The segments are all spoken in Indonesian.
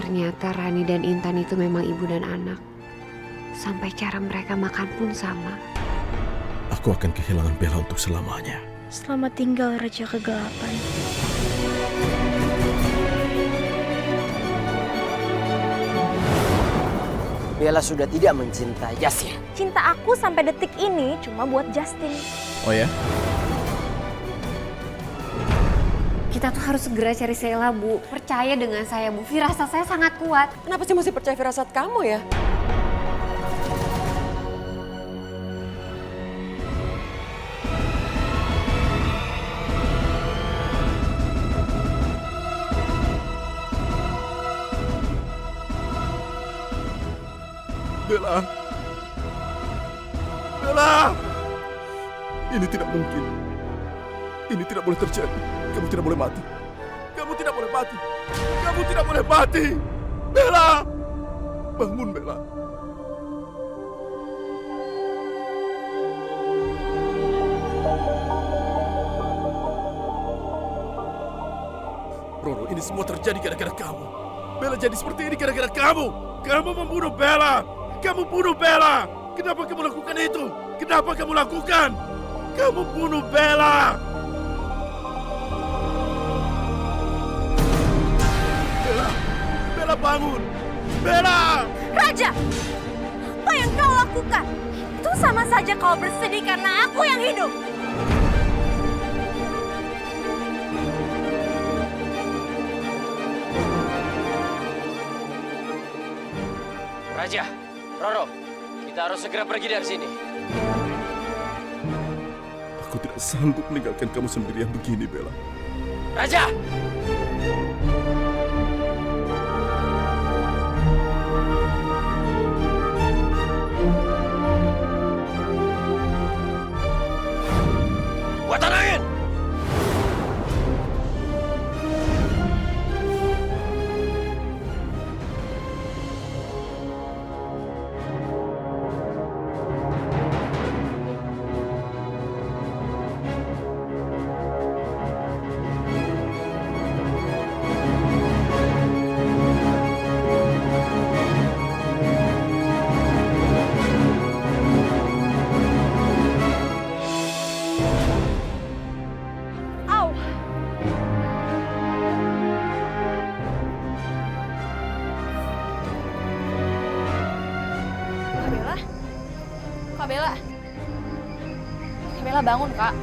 ternyata Rani dan Intan itu memang ibu dan anak. Sampai cara mereka makan pun sama. Aku akan kehilangan Bella untuk selamanya. Selamat tinggal Raja Kegelapan. Bella sudah tidak mencintai Justin. Cinta aku sampai detik ini cuma buat Justin. Oh ya? Kita tuh harus segera cari Sheila, Bu. Percaya dengan saya, Bu. Firasat saya sangat kuat. Kenapa sih mesti percaya firasat kamu ya? Bella! Bella! Ini tidak mungkin. Ini tidak boleh terjadi. Kamu tidak boleh mati. Kamu tidak boleh mati. Kamu tidak boleh mati. Bella! Bangun, Bella. Roro, ini semua terjadi gara-gara kamu. Bella jadi seperti ini gara-gara kamu. Kamu membunuh Bella. Kamu bunuh Bella. Kenapa kamu lakukan itu? Kenapa kamu lakukan? Kamu bunuh Bella. Bella, Bella bangun. Bella! Raja, apa yang kau lakukan? Itu sama saja kau bersedih karena aku yang hidup. Raja, Roro, kita harus segera pergi dari sini. Aku tidak sanggup meninggalkan kamu sendirian begini, Bella. Raja! Kekuatan angin! Au! Kak Bella? Kak Bella? Kak Bella bangun, Kak.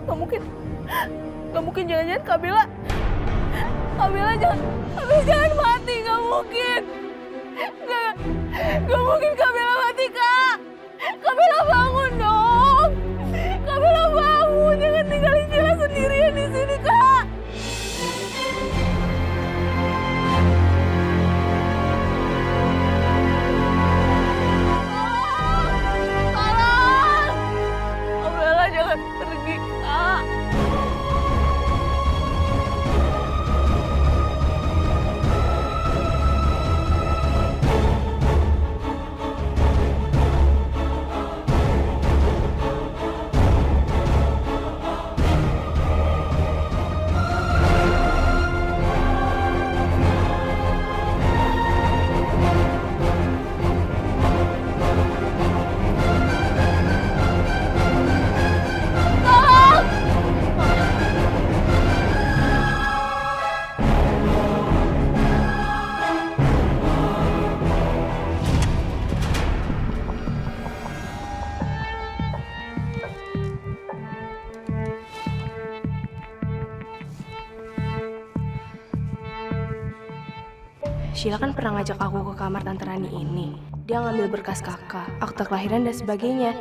Gak mungkin. Gak mungkin jangan-jangan Kak Bella. Kak Bella jangan mati, gak mungkin. Gak mungkin Kak Bella mati, Kak. Kak Bella bangun dong. Kak Bella bangun, jangan tinggalin Sheila sendirian di sini, Kak. Tolong! Tolong! Kak Bella jangan pergi, Kak. Sheila kan pernah ngajak aku ke kamar Tante Rani ini. Dia ngambil berkas kakak, akta kelahiran dan sebagainya.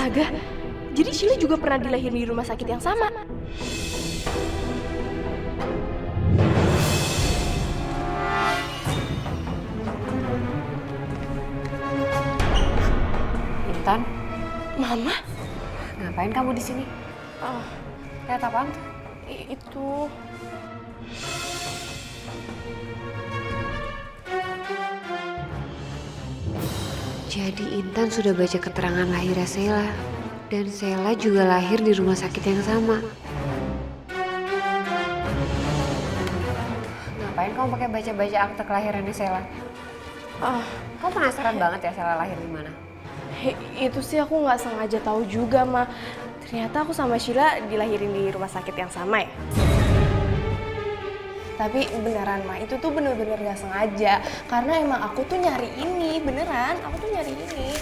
Astaga, jadi Sheila juga pernah dilahirin di rumah sakit yang sama. Intan, Mama? ngapain kamu di sini? Ah, Lihat apaan tuh? itu... Jadi Intan sudah baca keterangan lahirnya Sheila. Dan Sheila juga lahir di rumah sakit yang sama. Ngapain kamu pakai baca-baca akte kelahirannya Sheila? Ah, Kamu penasaran banget ya Sheila lahir di mana? itu sih aku nggak sengaja tahu juga, Ma. Ternyata aku sama Sheila dilahirin di rumah sakit yang sama ya. Tapi beneran, Ma, itu tuh bener-bener gak sengaja. Karena emang aku tuh nyari ini, beneran. Aku tuh nyari ini.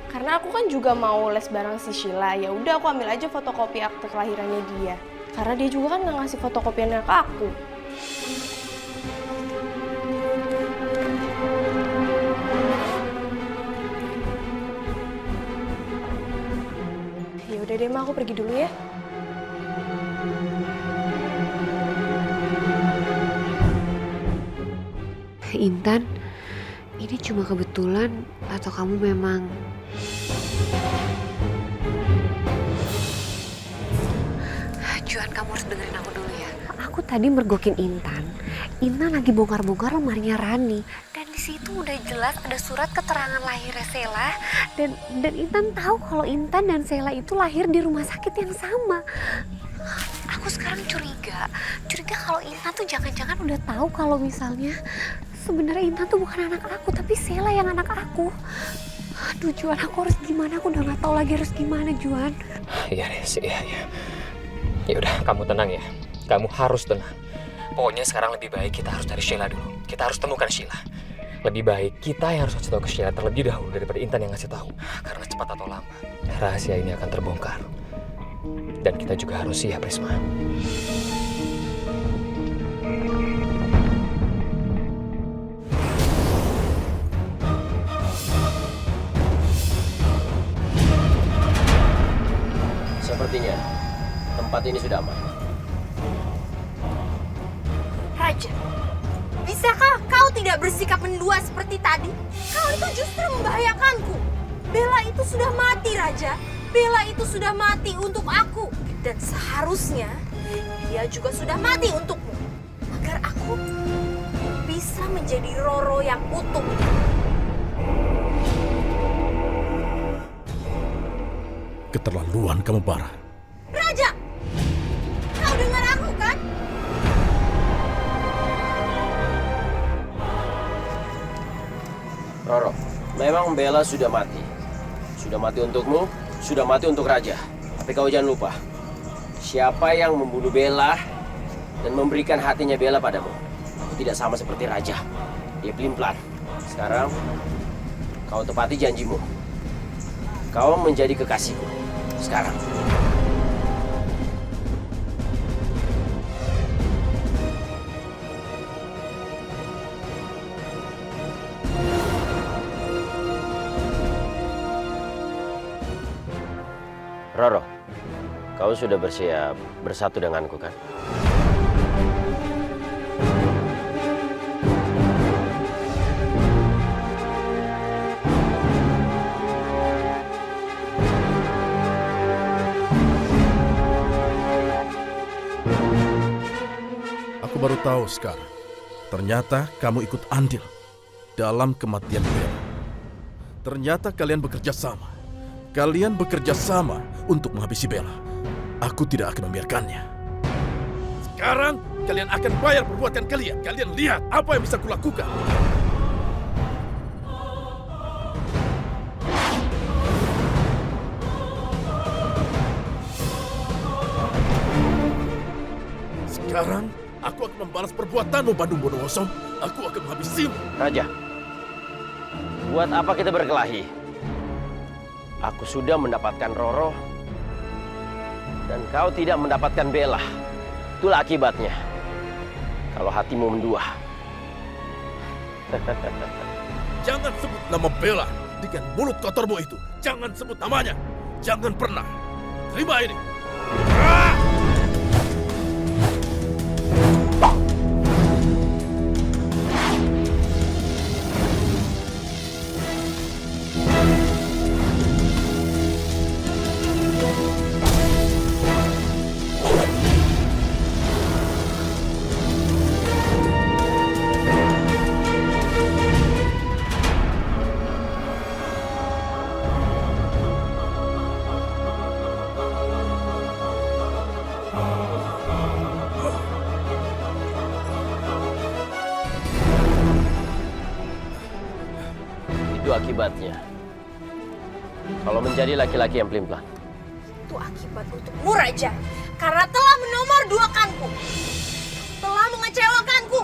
Karena aku kan juga mau les bareng si Sheila. Ya udah aku ambil aja fotokopi akte kelahirannya dia. Karena dia juga kan nggak ngasih fotokopiannya ke aku. Ya udah deh, Ma, aku pergi dulu ya. Intan, ini cuma kebetulan atau kamu memang... Juan, kamu harus dengerin aku dulu ya. Aku tadi mergokin Intan. Intan lagi bongkar-bongkar lemarinya Rani. Dan di situ udah jelas ada surat keterangan lahirnya Sheila. Dan Intan tahu kalau Intan dan Sheila itu lahir di rumah sakit yang sama. Aku sekarang curiga kalau Intan tuh jangan-jangan udah tahu kalau misalnya sebenarnya Intan tuh bukan anak aku, tapi Sheila yang anak aku. Aduh Juan, aku harus gimana? Aku udah gak tahu lagi harus gimana, Juan. Iya, Res, iya. Ya udah, kamu tenang ya. Kamu harus tenang. Pokoknya sekarang lebih baik kita harus cari Sheila dulu. Kita harus temukan Sheila. Lebih baik kita yang harus kasih tahu ke Sheila terlebih dahulu daripada Intan yang ngasih tahu. Karena cepat atau lambat, rahasia ini akan terbongkar. Dan kita juga harus siap, Risma. Sepertinya tempat ini sudah aman. Raja, bisakah kau tidak bersikap mendua seperti tadi? Kau itu justru membahayakanku. Bella itu sudah mati, Raja. Bella itu sudah mati untuk aku. Dan seharusnya dia juga sudah mati untukmu. Agar aku bisa menjadi Roro yang utuh. Keterlaluan kamu, Bara. Raja, kau dengar aku kan? Roro, memang Bella sudah mati. Sudah mati untukmu, sudah mati untuk Raja. Tapi kau jangan lupa, siapa yang membunuh Bella dan memberikan hatinya Bella padamu. Aku tidak sama seperti Raja. Dia pelin-pelan. Sekarang, kau tepati janjimu. Kau menjadi kekasihku. Sekarang. Roro, kau sudah bersiap bersatu denganku kan? Aku baru tahu sekarang. Ternyata kamu ikut andil dalam kematian Bella. Ternyata kalian bekerja sama. Kalian bekerja sama untuk menghabisi Bella. Aku tidak akan membiarkannya. Sekarang kalian akan bayar perbuatan kalian. Kalian lihat apa yang bisa kulakukan. Sekarang aku akan membalas perbuatanmu, Bandung Bondowoso. Aku akan menghabisimu. Raja, buat apa kita berkelahi? Aku sudah mendapatkan Roro, dan kau tidak mendapatkan Bella. Itulah akibatnya. Kalau hatimu mendua. Jangan sebut nama Bella dengan mulut kotormu itu. Jangan sebut namanya. Jangan pernah. Terima ini. Itu akibatnya. Kalau menjadi laki-laki yang pelin-pelan. Itu akibat untukmu, Raja. Karena telah menomorduakanku. Telah mengecewakanku.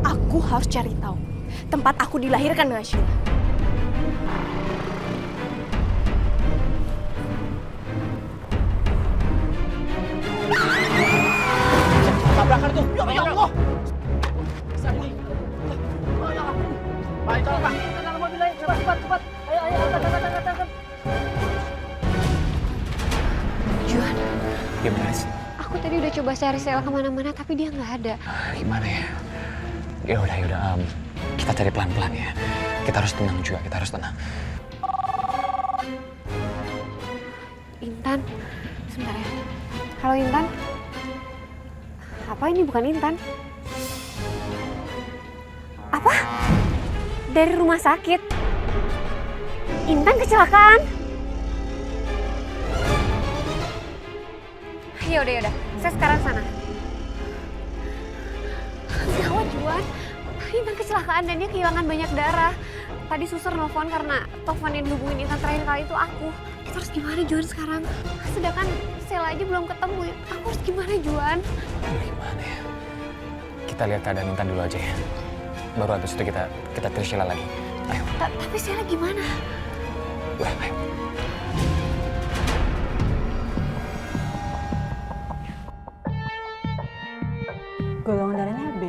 Aku harus cari tahu tempat aku dilahirkan dengan Sheila. Tabrakan tuh. Ya Allah. Baik, tolong Pak. Cepat. Ayo, angkat. Juan, Gimana sih? aku tadi udah coba cari Sheila kemana-mana tapi dia nggak ada. Gimana ya? Ya udah. Kita cari pelan-pelan ya. Kita harus tenang juga, kita harus tenang. Intan, sebentar ya. Halo Intan. Apa ini bukan Intan? Apa? Dari rumah sakit. Intan kecelakaan. Yaudah. Saya sekarang sana. Gawat Juan. Intan kecelakaan dan dia kehilangan banyak darah. Tadi suster nelfon karena telepon yang hubungin Intan terakhir kali itu aku. Kita harus gimana Juan sekarang? Sedangkan Sheila aja belum ketemu. Aku harus gimana Juan? Gimana ya? Kita lihat keadaan Intan dulu aja ya. Baru habis itu kita tes Sheila lagi. Ayo. Tapi Sheila gimana? Udah, ayo. Golongan darahnya B,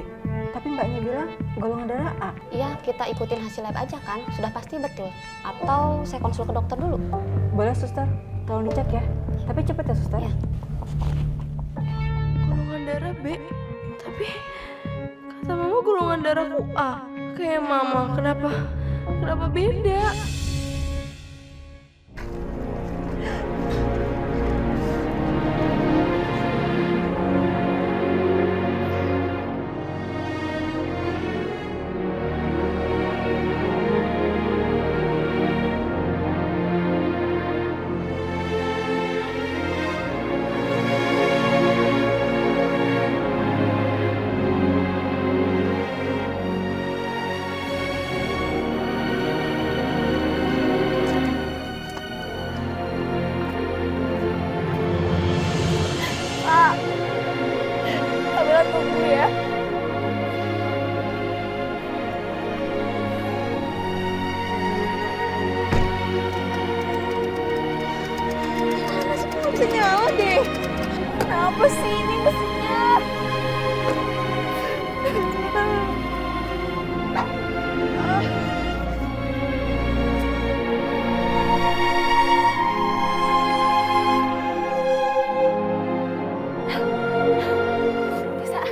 tapi mbaknya bilang golongan darah A. Iya, kita ikutin hasil lab aja kan, sudah pasti betul. Atau saya konsul ke dokter dulu. Boleh suster, tolong dicek ya. Tapi cepet ya suster. Ya. Golongan darah B. Tapi kata mama golongan darahku A. Kayak mama, kenapa beda? Kamila tunggu ya. Gimana sih, nggak bisa nyala deh. Kenapa sih ini mesinnya? Bisa.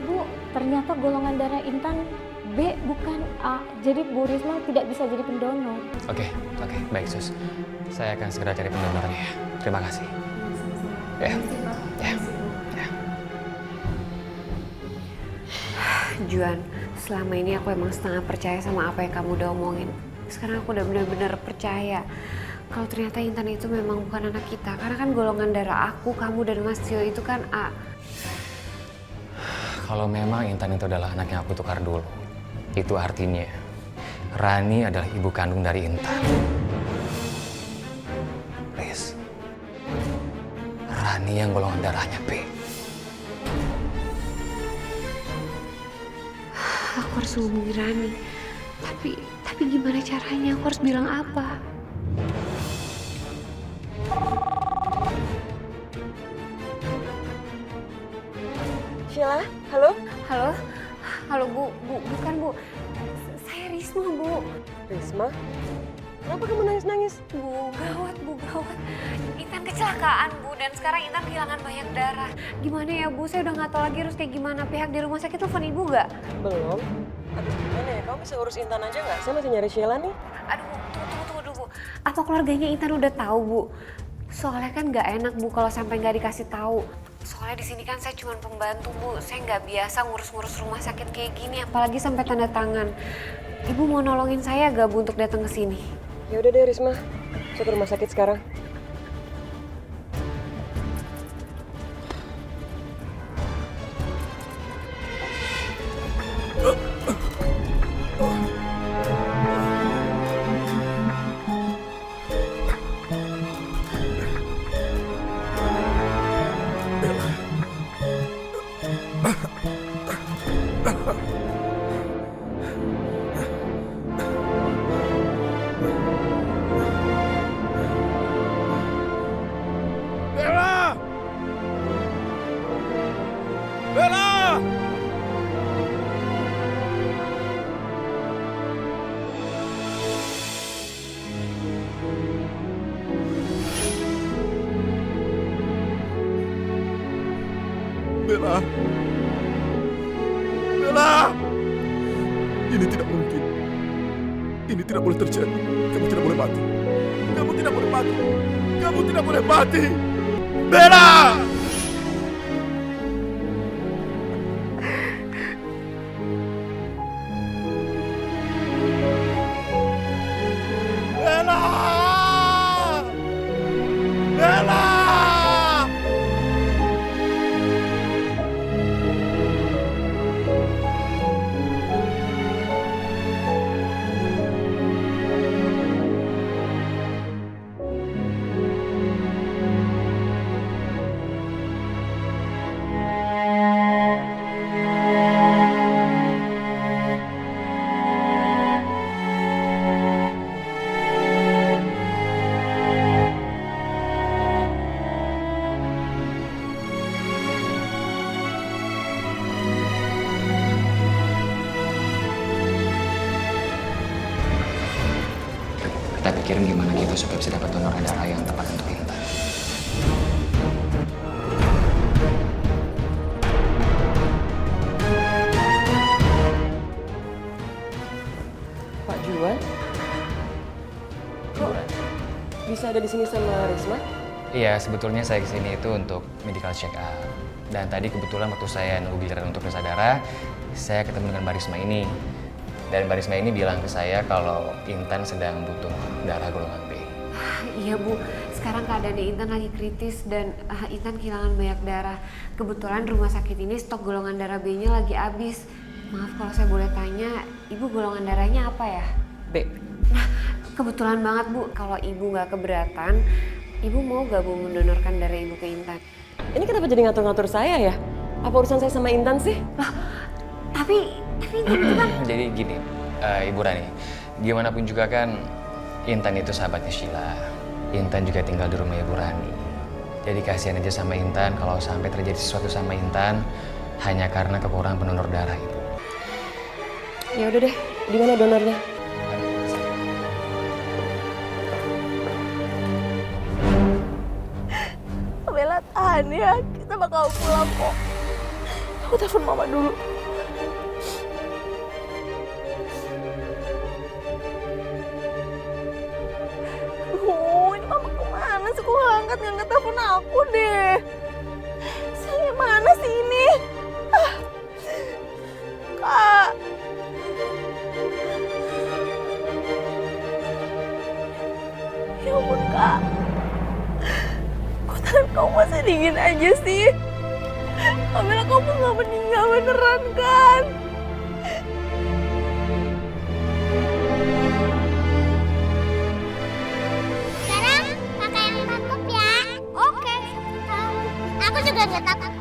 Bu, ternyata golongan darah Intan B bukan A. Jadi Bu Risma tidak bisa jadi pendonor. Oke, baik Sus. Saya akan segera cari pendonornya ya. Terima kasih. Ya. Juan, selama ini aku emang setengah percaya sama apa yang kamu udah omongin. Sekarang aku udah benar-benar percaya kalau ternyata Intan itu memang bukan anak kita. Karena kan golongan darah aku, kamu, dan Mas Tio itu kan A. Kalau memang Intan itu adalah anak yang aku tukar dulu, itu artinya Rani adalah ibu kandung dari Intan. Riz, Rani yang golongan darahnya B. Aku harus hubungi Rani. Tapi gimana caranya? Aku harus bilang apa? Sheila, halo? Halo Bu, bukan Bu. Saya Risma, Bu. Risma? Kenapa kamu nangis-nangis? Bu, gawat. Intan kecelakaan, Bu, dan sekarang Intan kehilangan banyak darah. Gimana ya, Bu? Saya udah nggak tahu lagi harus kayak gimana. Pihak di rumah sakit telepon Ibu nggak? Belum. Aduh, gimana ya? Kamu bisa urus Intan aja nggak? Saya masih nyari Sheila nih. Aduh, tunggu dulu, Bu. Apa keluarganya Intan udah tahu, Bu? Soalnya kan nggak enak, Bu, kalau sampai nggak dikasih tahu. Soalnya di sini kan saya cuma pembantu, Bu. Saya nggak biasa ngurus-ngurus rumah sakit kayak gini, apalagi sampai tanda tangan. Ibu mau nolongin saya gak, Bu, untuk datang ke sini? Ya udah deh Risma, saya ke rumah sakit sekarang. Bella! Bella! Bella! Bella! Ini tidak mungkin. Ini tidak boleh terjadi. Kamu tidak boleh mati. Kamu tidak boleh mati. Kamu tidak boleh mati. Bella! Bella! Bella! Kita pikirin gimana gitu supaya bisa dapat donor darah yang tepat untuk Intan. Pak Juan? Kok bisa ada di sini sama Risma? Iya, sebetulnya saya kesini itu untuk medical check up. Dan tadi kebetulan waktu saya nunggu giliran untuk periksa darah, saya ketemu dengan Barisma ini. Dan Barisma ini bilang ke saya kalau Intan sedang butuh darah golongan B. Iya, Bu. Sekarang keadaannya Intan lagi kritis dan Intan kehilangan banyak darah. Kebetulan rumah sakit ini stok golongan darah B-nya lagi habis. Maaf kalau saya boleh tanya, Ibu golongan darahnya apa ya? B. Nah, kebetulan banget, Bu. Kalau Ibu nggak keberatan, Ibu mau gak, Bu, mendonorkan darah Ibu ke Intan? Ini kenapa jadi ngatur-ngatur saya ya? Apa urusan saya sama Intan sih? Loh, tapi Intan itu kan... Jadi gini, Ibu Rani, gimana pun juga kan Intan itu sahabatnya Sheila. Intan juga tinggal di rumah Ibu Rani. Jadi kasihan aja sama Intan kalau sampai terjadi sesuatu sama Intan hanya karena kekurangan pendonor darah, Ibu. Ya udah deh, di mana donornya? Bella, tahan ya. Kita bakal pulang kok. Aku telepon mama dulu. Ini mama kemana sih? Kok ngangkat telepon aku deh. Saya mana sih ini? Kak. ampun Kak. Kok tangan kamu masih dingin aja sih? Kamila, kamu gak meninggal beneran kan? Sekarang kakak yang tangkap ya. Oke. Aku juga gak takut.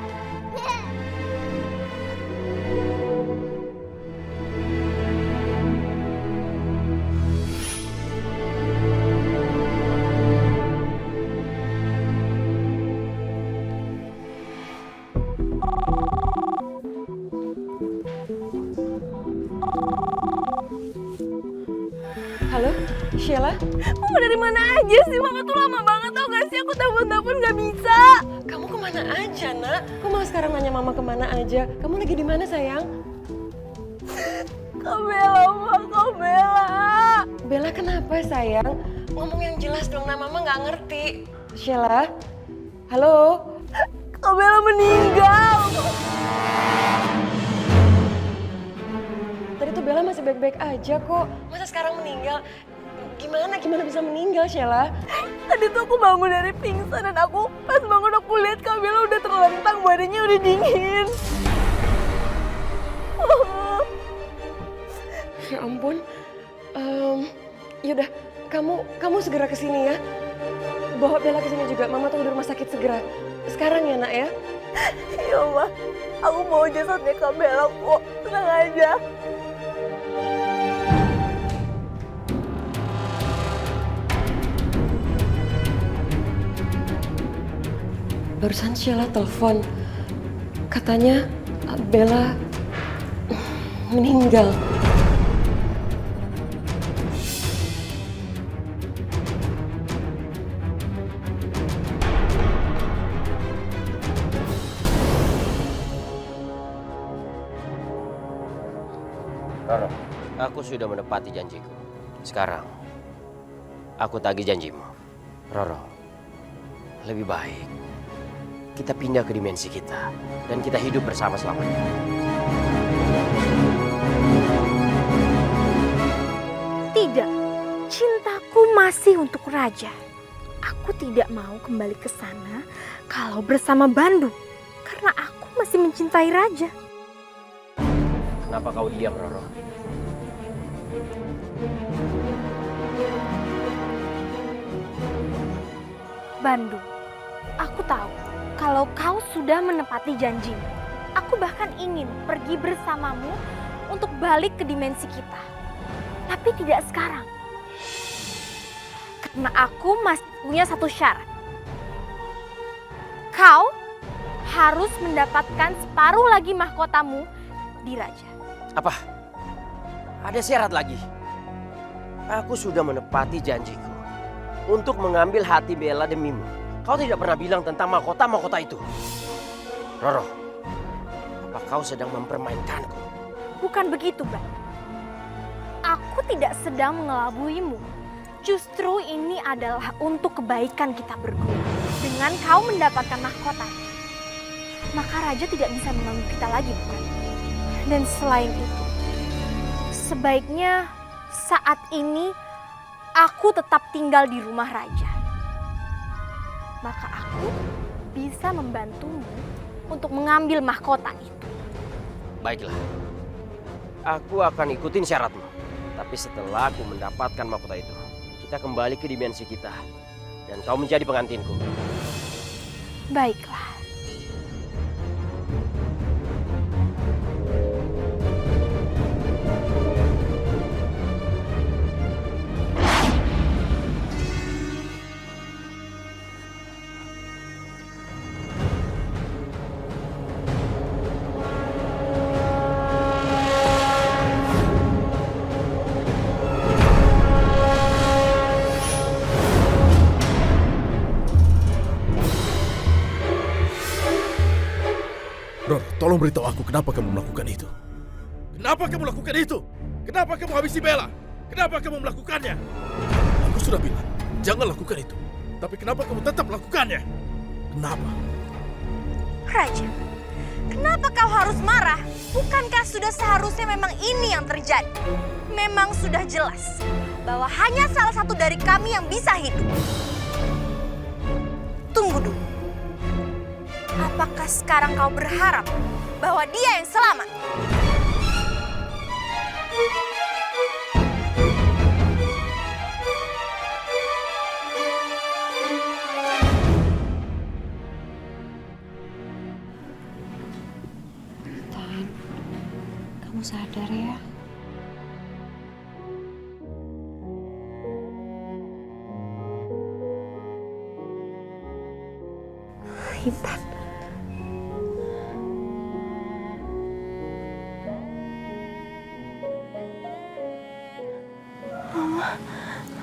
Halo, Sheila? Kamu dari mana aja sih? Mama tuh lama banget tau gak sih? Aku telepon-telepon gak bisa. Kamu kemana aja, Nak? Kok malah sekarang nanya Mama kemana aja? Kamu lagi di mana, sayang? Kak Bella, Ma, Kak Bella. Bella kenapa, sayang? Ngomong yang jelas dong, Nak. Mama gak ngerti. Sheila? Halo? Kak Bella meninggal. Tadi tuh Bella masih baik-baik aja kok. Masa sekarang meninggal? Gimana bisa meninggal, Sheila? Tadi tuh aku bangun dari pingsan dan aku pas bangun aku lihat Kak Bella udah terlentang, badannya udah dingin. Ya ampun. Yaudah, kamu segera kesini ya. Bawa Bella kesini juga. Mama tunggu di rumah sakit segera. Sekarang ya, Nak ya. Iya, Ma. Aku mau jasadnya Kak Bella kok. Tenang aja. Barusan Sheila telepon, katanya Bella meninggal. Roro, aku sudah menepati janjiku. Sekarang, aku tagih janjimu. Roro, lebih baik kita pindah ke dimensi kita dan kita hidup bersama selamanya. Tidak, cintaku masih untuk Raja. Aku tidak mau kembali ke sana kalau bersama Bandu, karena aku masih mencintai Raja. Kenapa kau diam, Roro? Bandu, aku tahu kalau kau sudah menepati janjimu. Aku bahkan ingin pergi bersamamu untuk balik ke dimensi kita. Tapi tidak sekarang. Karena aku masih punya satu syarat. Kau harus mendapatkan separuh lagi mahkotamu di Raja. Apa? Ada syarat lagi? Aku sudah menepati janjiku untuk mengambil hati Bella demimu. Kau tidak pernah bilang tentang mahkota itu. Roro, apa kau sedang mempermainkanku? Bukan begitu, Bang. Aku tidak sedang mengelabuimu. Justru ini adalah untuk kebaikan kita berdua. Dengan kau mendapatkan mahkota, maka Raja tidak bisa mengganggu kita lagi, bukan? Dan selain itu, sebaiknya saat ini aku tetap tinggal di rumah Raja. Maka aku bisa membantumu untuk mengambil mahkota itu. Baiklah, aku akan ikutin syaratmu. Tapi setelah aku mendapatkan mahkota itu, kita kembali ke dimensi kita. Dan kau menjadi pengantinku. Baiklah. Roro, tolong beritahu aku kenapa kamu melakukan itu. Kenapa kamu lakukan itu? Kenapa kamu habisi Bella? Kenapa kamu melakukannya? Aku sudah bilang, jangan lakukan itu. Tapi kenapa kamu tetap melakukannya? Kenapa? Raja, kenapa kau harus marah? Bukankah sudah seharusnya memang ini yang terjadi? Memang sudah jelas bahwa hanya salah satu dari kami yang bisa hidup. Tunggu dulu. Apakah sekarang kau berharap bahwa dia yang selamat? Tan, kamu sadar ya? Intan.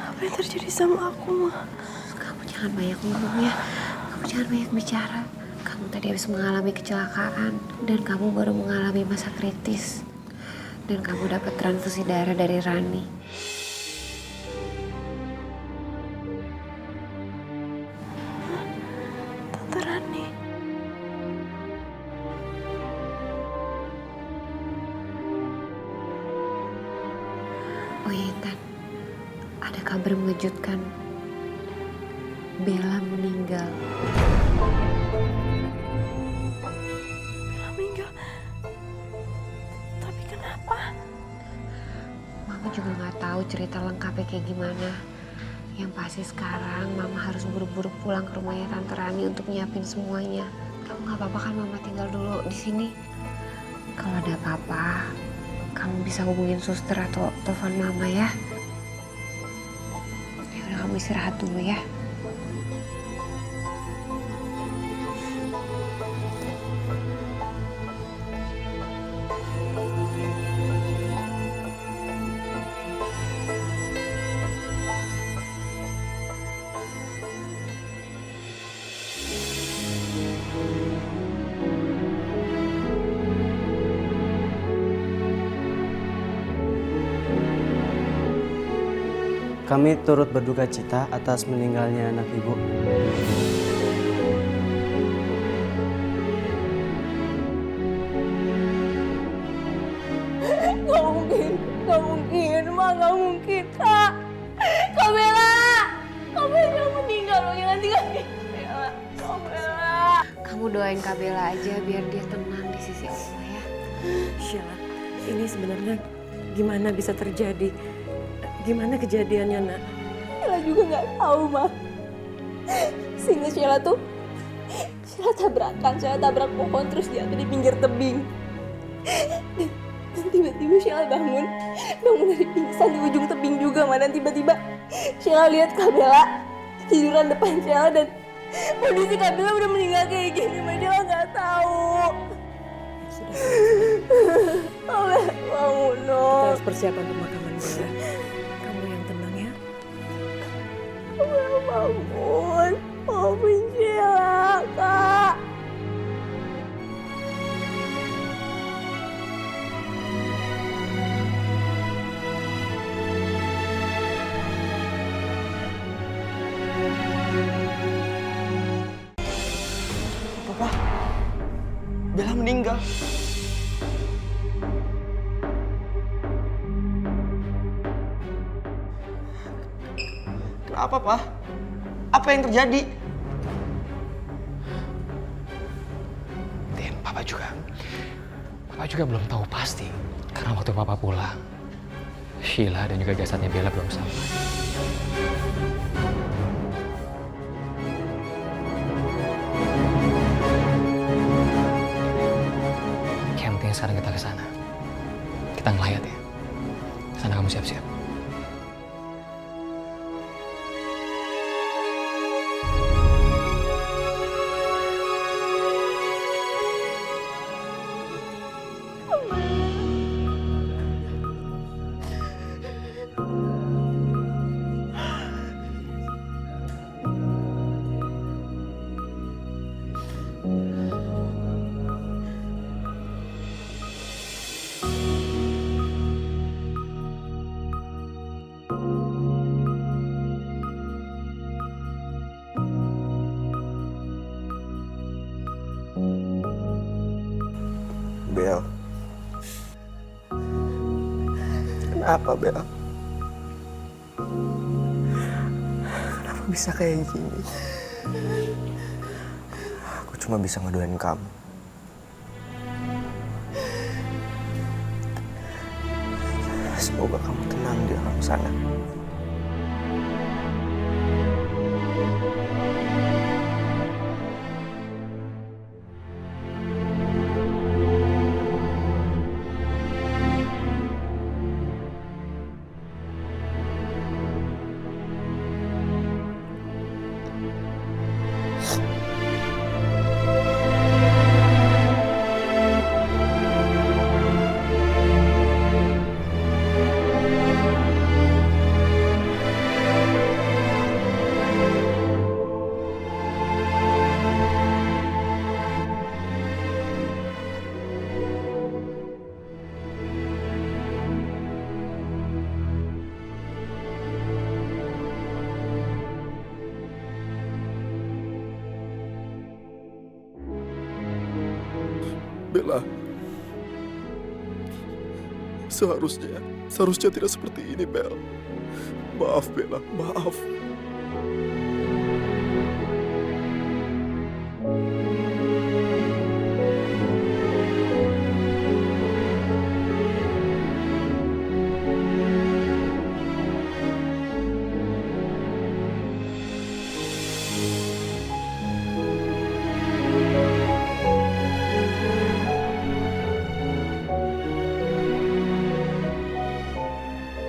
Apa yang terjadi sama aku, Ma? Kamu jangan banyak ngomong ya. Kamu jangan banyak bicara. Kamu tadi habis mengalami kecelakaan dan kamu baru mengalami masa kritis. Dan kamu dapat transfusi darah dari Rani. Tante Rani. Oh iya Intan, ada kabar mengejutkan. Bella meninggal. Bella meninggal. Tapi kenapa? Mama juga nggak tahu cerita lengkapnya kayak gimana. Yang pasti sekarang Mama harus buru-buru pulang ke rumahnya Tante Rani untuk nyiapin semuanya. Kamu nggak apa-apa kan Mama tinggal dulu di sini? Kalau ada apa-apa, kamu bisa hubungin suster atau telepon Mama ya. Ya udah kamu istirahat dulu ya. Kami turut berduka cita atas meninggalnya anak ibu. Gak mungkin, Ma, gak mungkin, Kak. Kak Bella jangan meninggal loh, jangan tinggalin Bella. Kak Bella. Kamu doain Kak Bella aja biar dia tenang di sisi Allah ya. Sheila, ini sebenarnya gimana bisa terjadi? Gimana kejadiannya, Nak? Sheila juga nggak tahu, Ma. Sehingga Sheila tabrak pohon terus jatuh di pinggir tebing. Dan tiba-tiba Sheila bangun dari pingsan di ujung tebing juga, Ma. Dan tiba-tiba Sheila lihat Kak Bella tiduran depan Sheila dan kondisi Kak Bella udah meninggal kayak gini, Ma. Sheila nggak tahu. Sudah. Oleh bangun, no. Kita harus persiapan pemakaman Bella. Kamu yang tenang ya. Bella bangun. Maafin Sheila, Kak. Papa, Bella meninggal. Kenapa, Pak? Apa yang terjadi? Dan Papa juga belum tahu pasti. Karena waktu Papa pulang, Sheila dan juga jasadnya Bella belum sampai. Yang penting sekarang kita ke sana. Kita ngelayat ya. Sana kamu siap-siap. Bel. Kenapa, Bel? Kenapa bisa kayak gini? Aku cuma bisa ngedoain kamu. Semoga kamu tenang di alam sana. Bella, seharusnya tidak seperti ini, Bel. Maaf, Bella, maaf.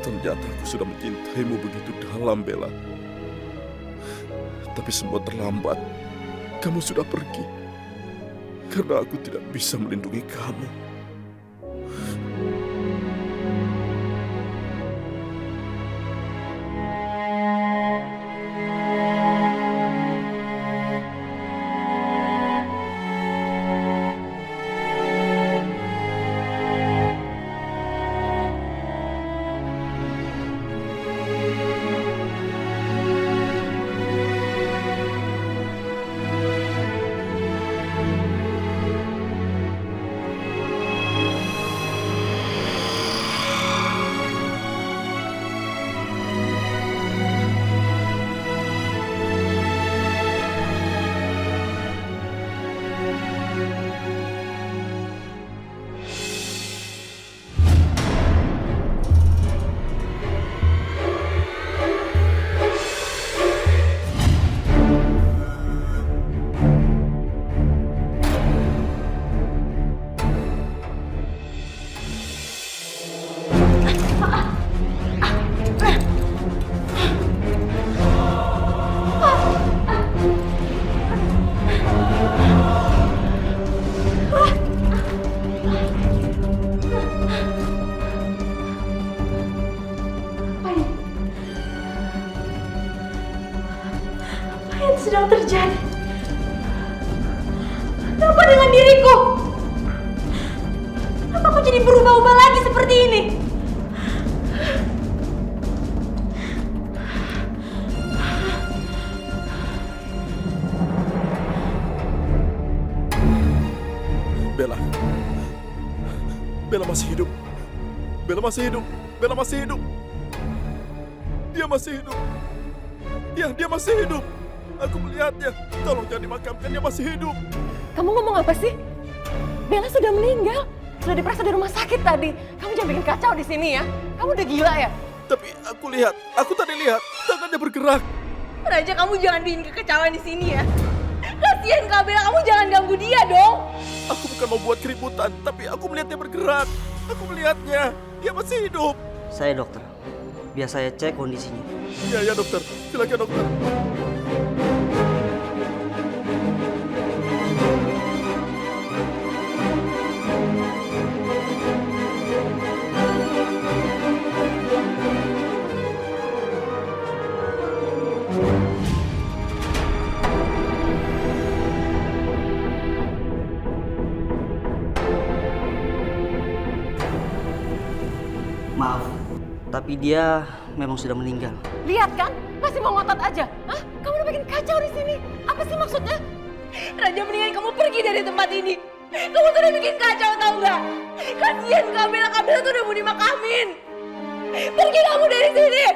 Ternyata aku sudah mencintaimu begitu dalam, Bella. Tapi semua terlambat. Kamu sudah pergi. Karena aku tidak bisa melindungi kamu. Sedang terjadi. Apa dengan diriku? Apa aku jadi berubah-ubah lagi seperti ini? Bella. Bella masih hidup. Bella masih hidup. Bella masih hidup. Dia masih hidup. Ya, dia masih hidup. Aku melihatnya. Tolong jangan dimakamkan, dia masih hidup. Kamu ngomong apa sih? Bella sudah meninggal. Sudah diperiksa di rumah sakit tadi. Kamu jangan bikin kacau di sini ya. Kamu udah gila ya? Tapi aku tadi lihat tangannya bergerak. Raja, kamu jangan bikin kekacauan di sini ya. Kasihan Kak Bella, kamu jangan ganggu dia dong. Aku bukan mau buat keributan, tapi aku melihatnya bergerak. Aku melihatnya, dia masih hidup. Saya dokter. Biar saya cek kondisinya. Ya dokter, silakan dokter. Maaf, tapi dia memang sudah meninggal. Lihat kan? Masih mau ngotot aja. Hah? Kamu udah bikin kacau di sini. Apa sih maksudnya? Raja, mendingan kamu pergi dari tempat ini. Kamu tuh udah bikin kacau, tau nggak? Kasihan Kak Bella tuh udah mau dimakamin. Pergi kamu dari sini.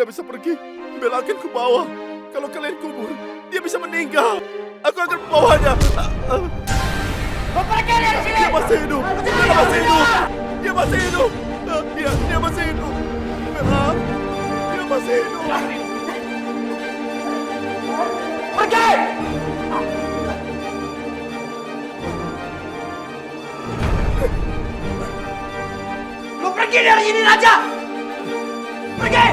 bisa pergi, Bella akan ke bawah. Kalau kalian kubur, dia bisa meninggal. Aku akan membawanya. Dia masih hidup. Bella masih hidup. Dia masih hidup. Dia masih hidup. Bella, dia masih hidup. Pergi! Lu pergi dari sini, Raja! Pergi!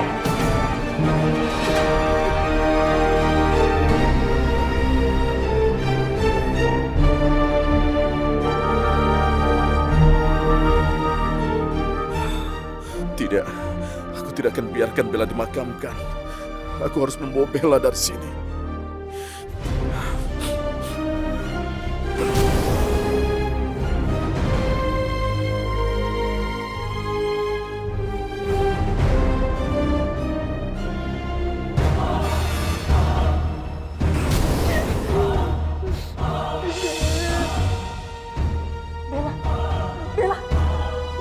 Tidak, aku tidak akan biarkan Bella dimakamkan. Aku harus membawa Bella dari sini.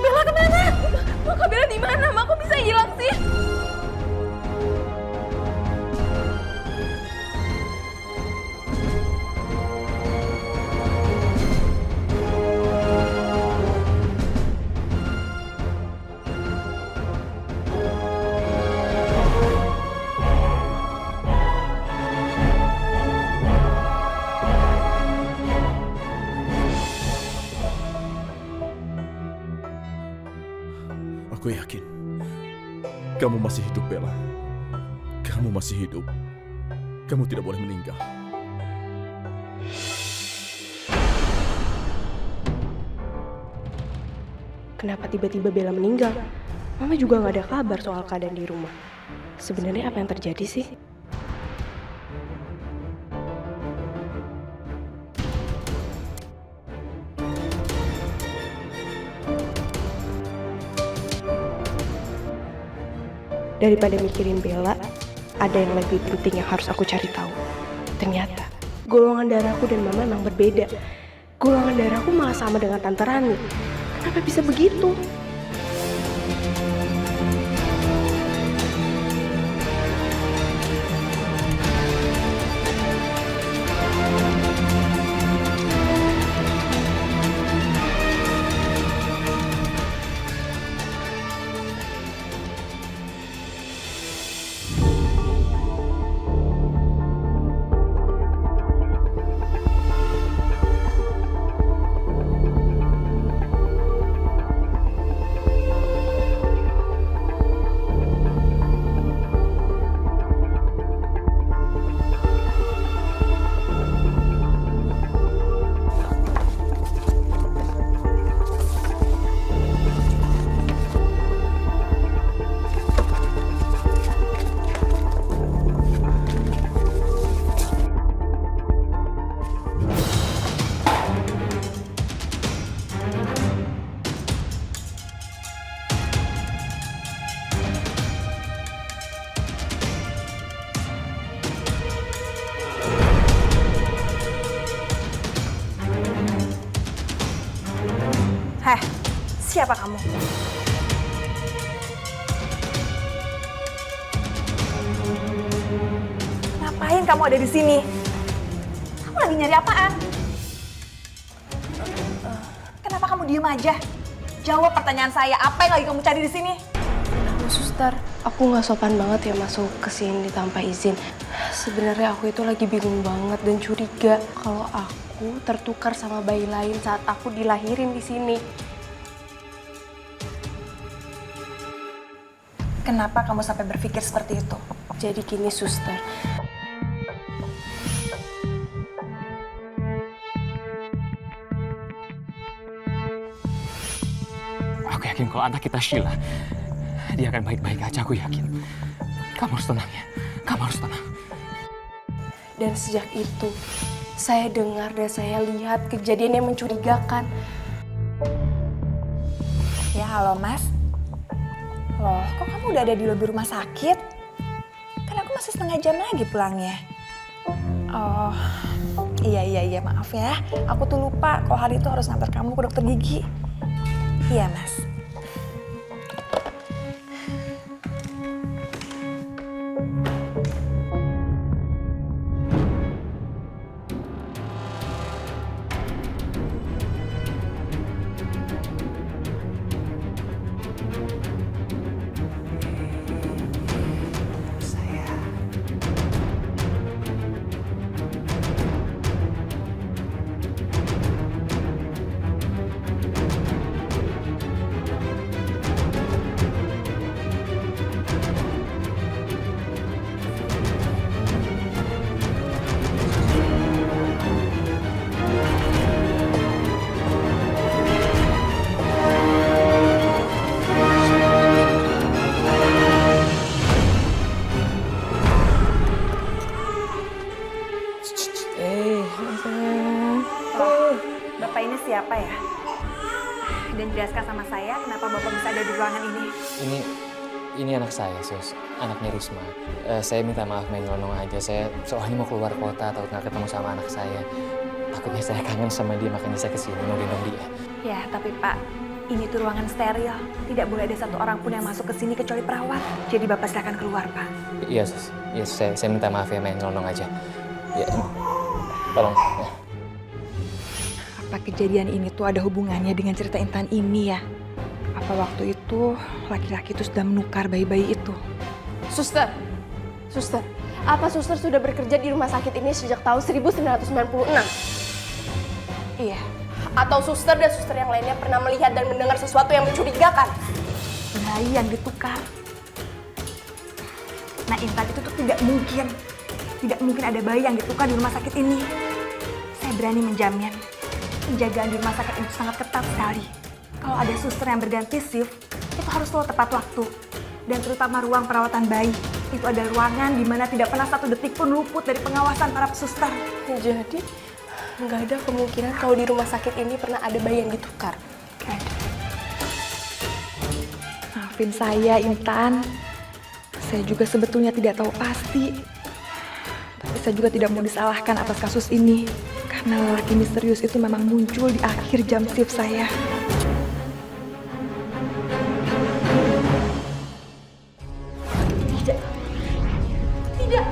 Bella kemana? Maka Bella di mana? Ma, kok bisa hilang sih? Aku yakin kamu masih hidup, Bella. Kamu masih hidup. Kamu tidak boleh meninggal. Kenapa tiba-tiba Bella meninggal? Mama juga nggak ada kabar soal keadaan di rumah. Sebenarnya apa yang terjadi sih? Daripada mikirin Bella, ada yang lebih penting yang harus aku cari tahu. Ternyata, golongan darahku dan Mama memang berbeda. Golongan darahku malah sama dengan Tante Rani. Kenapa bisa begitu? Heh, siapa kamu? Ngapain kamu ada di sini? Kamu lagi nyari apaan? Kenapa kamu diem aja? Jawab pertanyaan saya, apa yang lagi kamu cari di sini? Suster, aku nggak sopan banget ya masuk ke sini tanpa izin. Sebenarnya aku itu lagi bingung banget dan curiga kalau aku tertukar sama bayi lain saat aku dilahirin di sini. Kenapa kamu sampai berpikir seperti itu? Jadi gini, suster. Aku yakin kalau anak kita Sheila, dia akan baik-baik aja, aku yakin. Kamu harus tenang ya, kamu harus tenang. Dan sejak itu, saya dengar dan saya lihat kejadian yang mencurigakan. Ya, halo Mas. Loh, kok kamu udah ada di lobi rumah sakit? Kan aku masih setengah jam lagi pulangnya. Oh, iya, maaf ya. Aku tuh lupa kalau hari itu harus ngantar kamu ke dokter gigi. Iya, Mas. menjelaskan sama saya kenapa Bapak bisa ada di ruangan ini? Ini anak saya, Sus. Anaknya Risma. Saya minta maaf main nyelonong aja. Saya soalnya mau keluar kota atau nggak ketemu sama anak saya. Takutnya saya kangen sama dia, makanya saya kesini mau gendong dia. Ya, tapi Pak, ini tuh ruangan steril. Tidak boleh ada satu orang pun yang masuk ke sini kecuali perawat. Jadi Bapak silakan keluar, Pak. Iya, Sus. Iya, saya minta maaf ya main nyelonong aja. Ya, tolong. Ya. Apa kejadian ini tuh ada hubungannya dengan cerita Intan ini ya? Apa waktu itu laki-laki itu sudah menukar bayi-bayi itu? Suster, apa suster sudah bekerja di rumah sakit ini sejak tahun 1996? Iya. Atau suster dan suster yang lainnya pernah melihat dan mendengar sesuatu yang mencurigakan? Bayi yang ditukar. Nah, Intan itu tuh tidak mungkin ada bayi yang ditukar di rumah sakit ini. Saya berani menjamin, penjagaan di rumah sakit itu sangat ketat sekali. Kalau ada suster yang berganti shift, itu harus selalu tepat waktu. Dan terutama ruang perawatan bayi. Itu ada ruangan di mana tidak pernah satu detik pun luput dari pengawasan para suster. Jadi, nggak ada kemungkinan kalau di rumah sakit ini pernah ada bayi yang ditukar. Nggak ada. Maafin saya, Intan. Saya juga sebetulnya tidak tahu pasti. Tapi saya juga tidak mau disalahkan atas kasus ini. Karena lelaki misterius itu memang muncul di akhir jam shift saya. Tidak.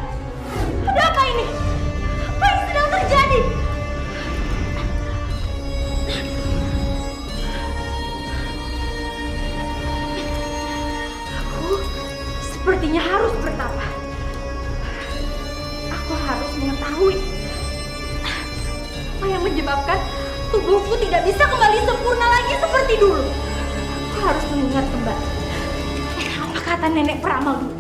Ada apa ini? Apa yang sedang terjadi? Aku sepertinya harus bertapa. Aku harus mengetahui apa yang menyebabkan tubuhku tidak bisa kembali sempurna lagi seperti dulu. Aku harus mengingat kembali apa kata nenek peramal dulu.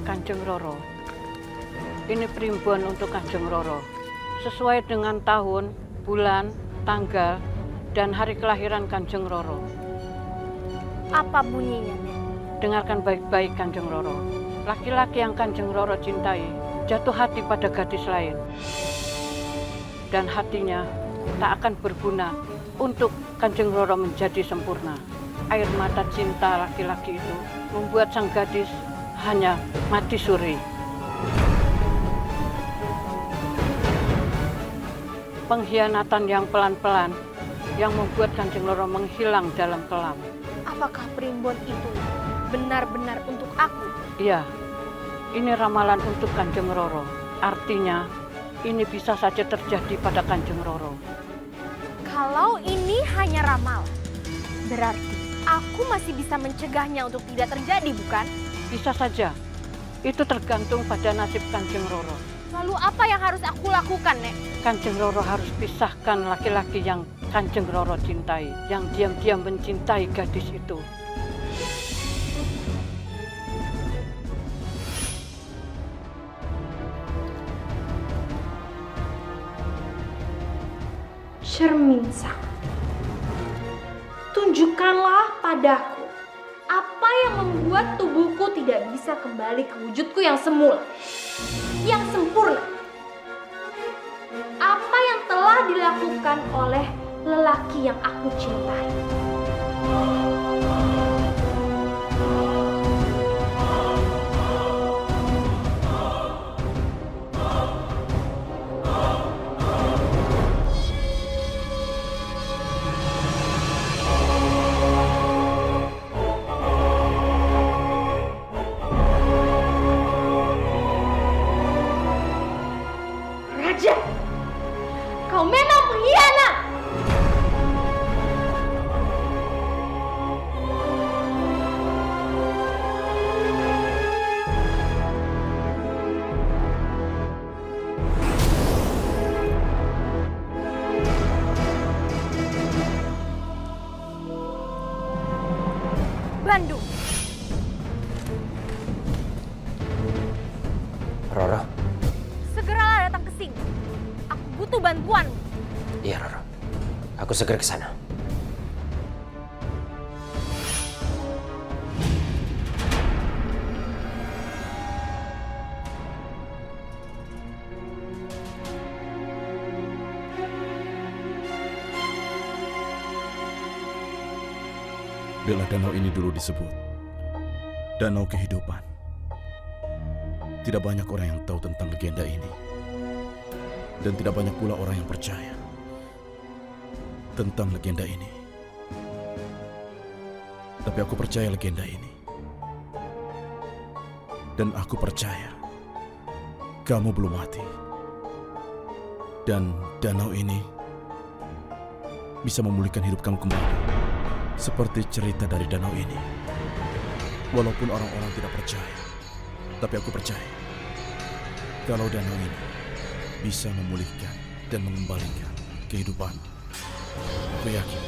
Kanjeng Roro, ini primbon untuk Kanjeng Roro. Sesuai dengan tahun, bulan, tanggal, dan hari kelahiran Kanjeng Roro. Apa bunyinya, Nek? Dengarkan baik-baik Kanjeng Roro. Laki-laki yang Kanjeng Roro cintai jatuh hati pada gadis lain. Dan hatinya tak akan berguna untuk Kanjeng Roro menjadi sempurna. Air mata cinta laki-laki itu membuat sang gadis hanya mati suri. Pengkhianatan yang pelan-pelan yang membuat Kanjeng Roro menghilang dalam kelam. Apakah primbon itu benar-benar untuk aku? Iya, ini ramalan untuk Kanjeng Roro. Artinya, ini bisa saja terjadi pada Kanjeng Roro. Kalau ini hanya ramal, berarti aku masih bisa mencegahnya untuk tidak terjadi, bukan? Bisa saja. Itu tergantung pada nasib Kanjeng Roro. Lalu apa yang harus aku lakukan, Nek? Kanjeng Roro harus pisahkan laki-laki yang Kanjeng Roro cintai, yang diam-diam mencintai gadis itu. Cerminsa, tunjukkanlah padaku apa yang membuat tubuhku tidak bisa kembali ke wujudku yang semula, yang sempurna. Apa yang telah dilakukan oleh lelaki yang aku cintai. Raja, kau memang pengkhianat. Bandung. Roro. Segeralah datang ke sini. Aku butuh bantuanmu. Iya, Roro. Aku segera ke sana. Bila danau ini dulu disebut Danau Kehidupan. Tidak banyak orang yang tahu tentang legenda ini. Dan tidak banyak pula orang yang percaya tentang legenda ini. Tapi aku percaya legenda ini. Dan aku percaya kamu belum mati. Dan danau ini bisa memulihkan hidup kamu kembali. Seperti cerita dari danau ini. Walaupun orang-orang tidak percaya, tapi aku percaya kalau danau ini bisa memulihkan dan mengembalikan kehidupan. Aku yakin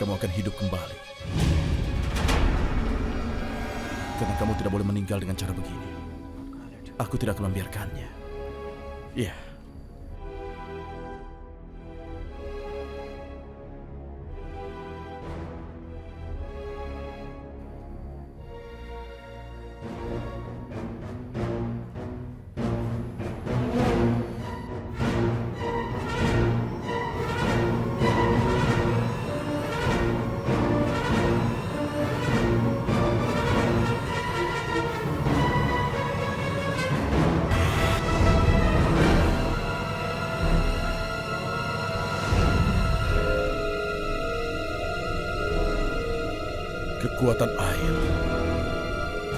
kamu akan hidup kembali. Karena kamu tidak boleh meninggal dengan cara begini. Aku tidak akan membiarkannya. Iya. Kekuatan air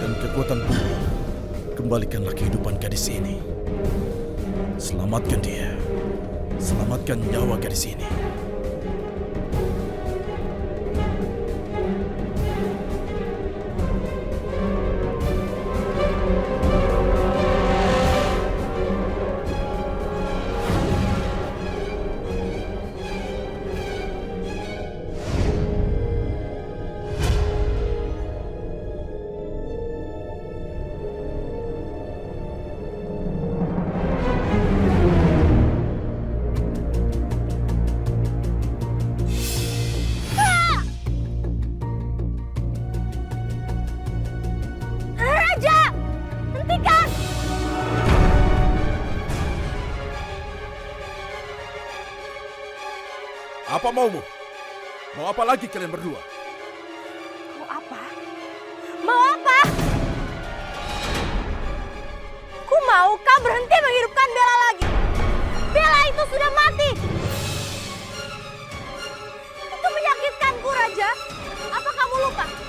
dan kekuatan bumi, kembalikanlah kehidupan gadis ini. Selamatkan dia. Selamatkan nyawa gadis ini. Apa maumu? Mau apa lagi kalian berdua? Mau apa? Mau apa? Ku mau kau berhenti menghidupkan Bella lagi. Bella itu sudah mati. Itu menyakitkanku, Raja. Apa kamu lupa?